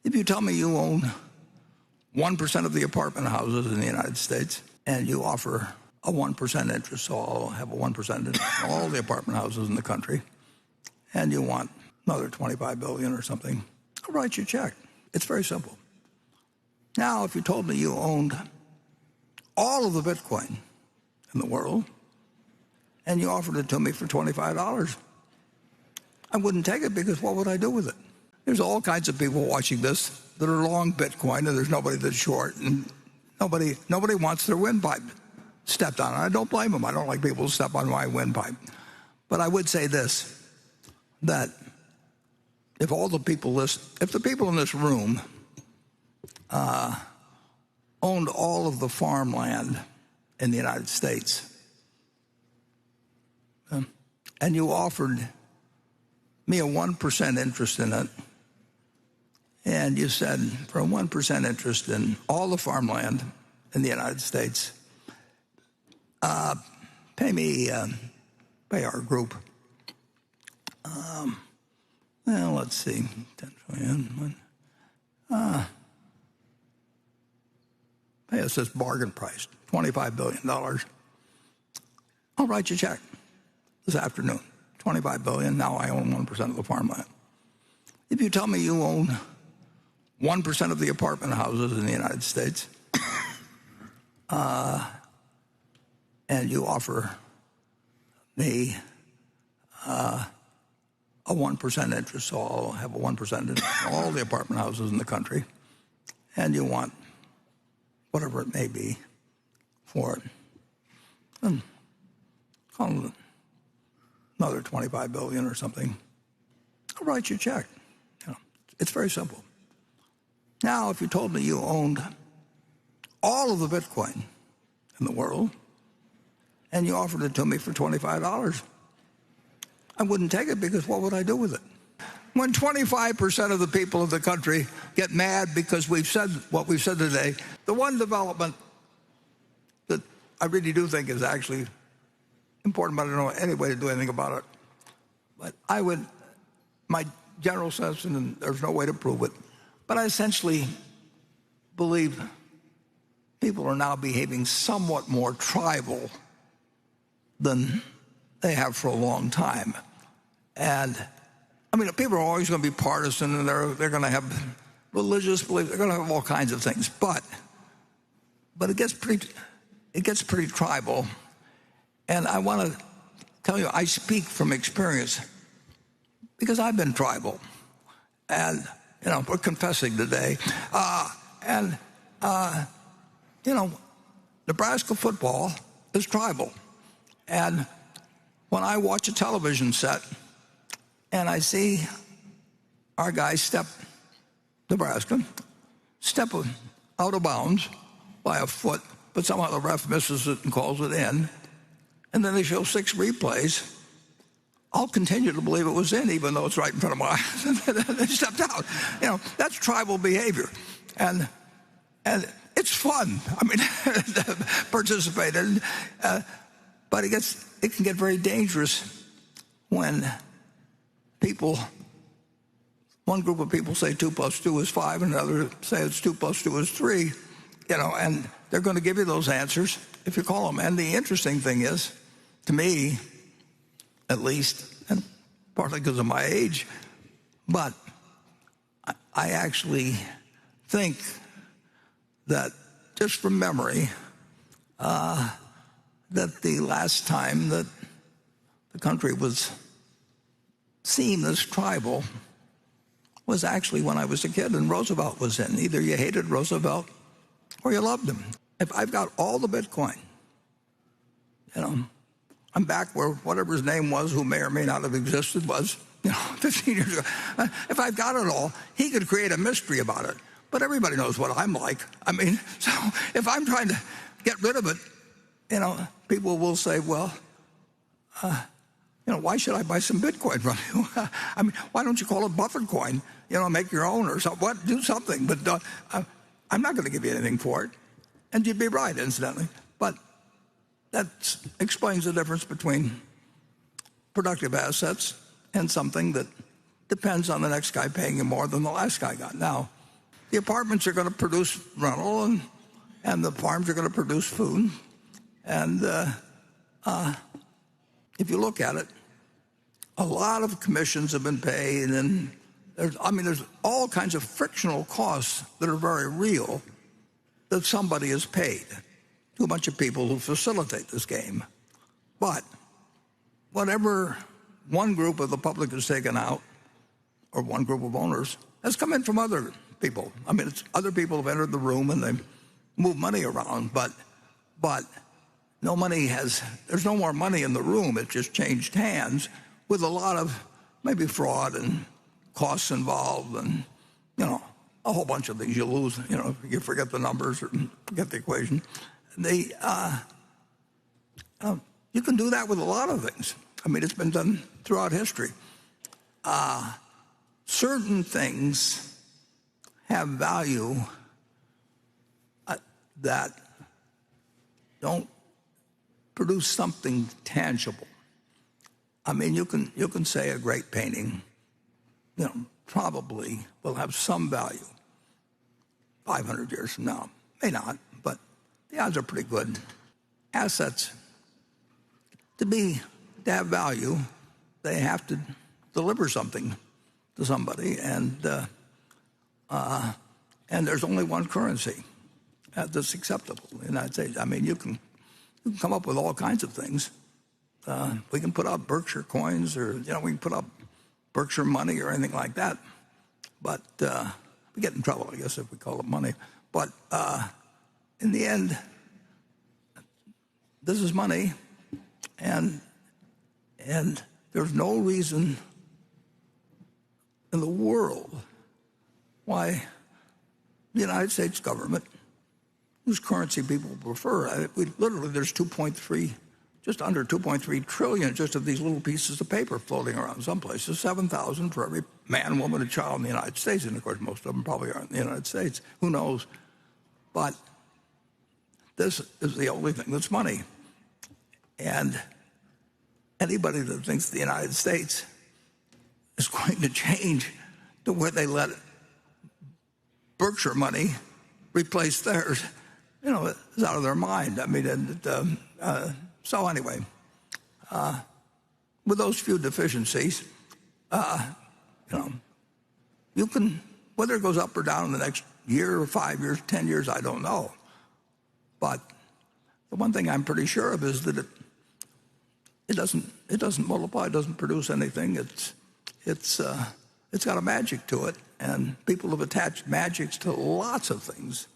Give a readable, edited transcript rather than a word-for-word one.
If you tell me you own 1% of the apartment houses in the United States and you offer a 1% interest, so I'll have a 1% interest in all the apartment houses in the country, and you want another $25 billion or something, I'll write you a check. It's very simple. Now, if you told me you owned all of the Bitcoin in the world and you offered it to me for $25, I wouldn't take it, because what would I do with it? There's all kinds of people watching this that are long Bitcoin, and there's nobody that's short, and nobody wants their windpipe stepped on. I don't blame them. I don't like people who step on my windpipe. But I would say this, that if the people in this room owned all of the farmland in the United States, and you offered me a 1% interest in it, and you said, for a 1% interest in all the farmland in the United States, pay our group, well, let's see, 10 trillion, pay us this bargain price, $25 billion. I'll write you a check this afternoon, $25 billion, now I own 1% of the farmland. If you tell me you own 1% of the apartment houses in the United States, and you offer me a 1% interest, so I'll have a 1% interest in all the apartment houses in the country, and you want whatever it may be for it, then call it another $25 billion or something, I'll write you a check. It's very simple. Now, if you told me you owned all of the Bitcoin in the world and you offered it to me for $25, I wouldn't take it, because what would I do with it? When 25% of the people of the country get mad because we've said what we've said today, the one development that I really do think is actually important, but I don't know any way to do anything about it. But my general sense, and there's no way to prove it, but I essentially believe people are now behaving somewhat more tribal than they have for a long time. And I mean, people are always going to be partisan, and they're going to have religious beliefs, they're going to have all kinds of things, but it gets pretty tribal. And I want to tell you, I speak from experience, because I've been tribal. And, we're confessing today. Nebraska football is tribal. And when I watch a television set and I see our guy Nebraska step out of bounds by a foot, but somehow the ref misses it and calls it in, and then they show 6 replays, I'll continue to believe it was in, even though it's right in front of my eyes. They stepped out. That's tribal behavior. And it's fun. I mean, participate in. But it can get very dangerous when one group of people say 2 + 2 is 5, and another say it's 2 + 2 is 3, and they're going to give you those answers if you call them. And the interesting thing is, to me, at least, and partly because of my age, but I actually think that, just from memory, that the last time that the country was seen as tribal was actually when I was a kid and Roosevelt was in. Either you hated Roosevelt or you loved him. If I've got all the Bitcoin, I'm back where whatever his name was, who may or may not have existed, was 15 years ago. If I've got it all, he could create a mystery about it. But everybody knows what I'm like. I mean, so if I'm trying to get rid of it, people will say, well, why should I buy some Bitcoin from you? I mean, why don't you call it Buffett coin? Make your own or something. What? Do something. But I'm not going to give you anything for it. And you'd be right, incidentally. But that explains the difference between productive assets and something that depends on the next guy paying you more than the last guy got. Now, the apartments are going to produce rental, and the farms are going to produce food. And if you look at it, a lot of commissions have been paid, and there's all kinds of frictional costs that are very real that somebody has paid to a bunch of people who facilitate this game. But whatever one group of the public has taken out, or one group of owners, has come in from other people. It's other people have entered the room and they move money around, but no money there's no more money in the room. It's just changed hands with a lot of maybe fraud and costs involved, and a whole bunch of things. You lose, you forget the numbers or forget the equation. You can do that with a lot of things. It's been done throughout history. Certain things have value that don't produce something tangible. You can say a great painting, probably will have some value 500 years from now. May not, but the odds are pretty good. Assets, to have value, they have to deliver something to somebody, and there's only one currency that's acceptable in the United States. You can come up with all kinds of things. We can put out Berkshire coins, or we can put up Berkshire money or anything like that. But we get in trouble, I guess, if we call it money. But in the end, this is money, and there's no reason in the world why the United States government, whose currency people prefer, there's just under 2.3 trillion just of these little pieces of paper floating around some places, 7,000 for every man, woman, and child in the United States. And of course, most of them probably aren't in the United States. Who knows? But this is the only thing that's money. And anybody that thinks the United States is going to change to where they let Berkshire money replace theirs, is out of their mind. So anyway, with those few deficiencies, you can, whether it goes up or down in the next year or 5 years, 10 years, I don't know. But the one thing I'm pretty sure of is that it doesn't multiply, it doesn't produce anything. It's got a magic to it, and people have attached magics to lots of things.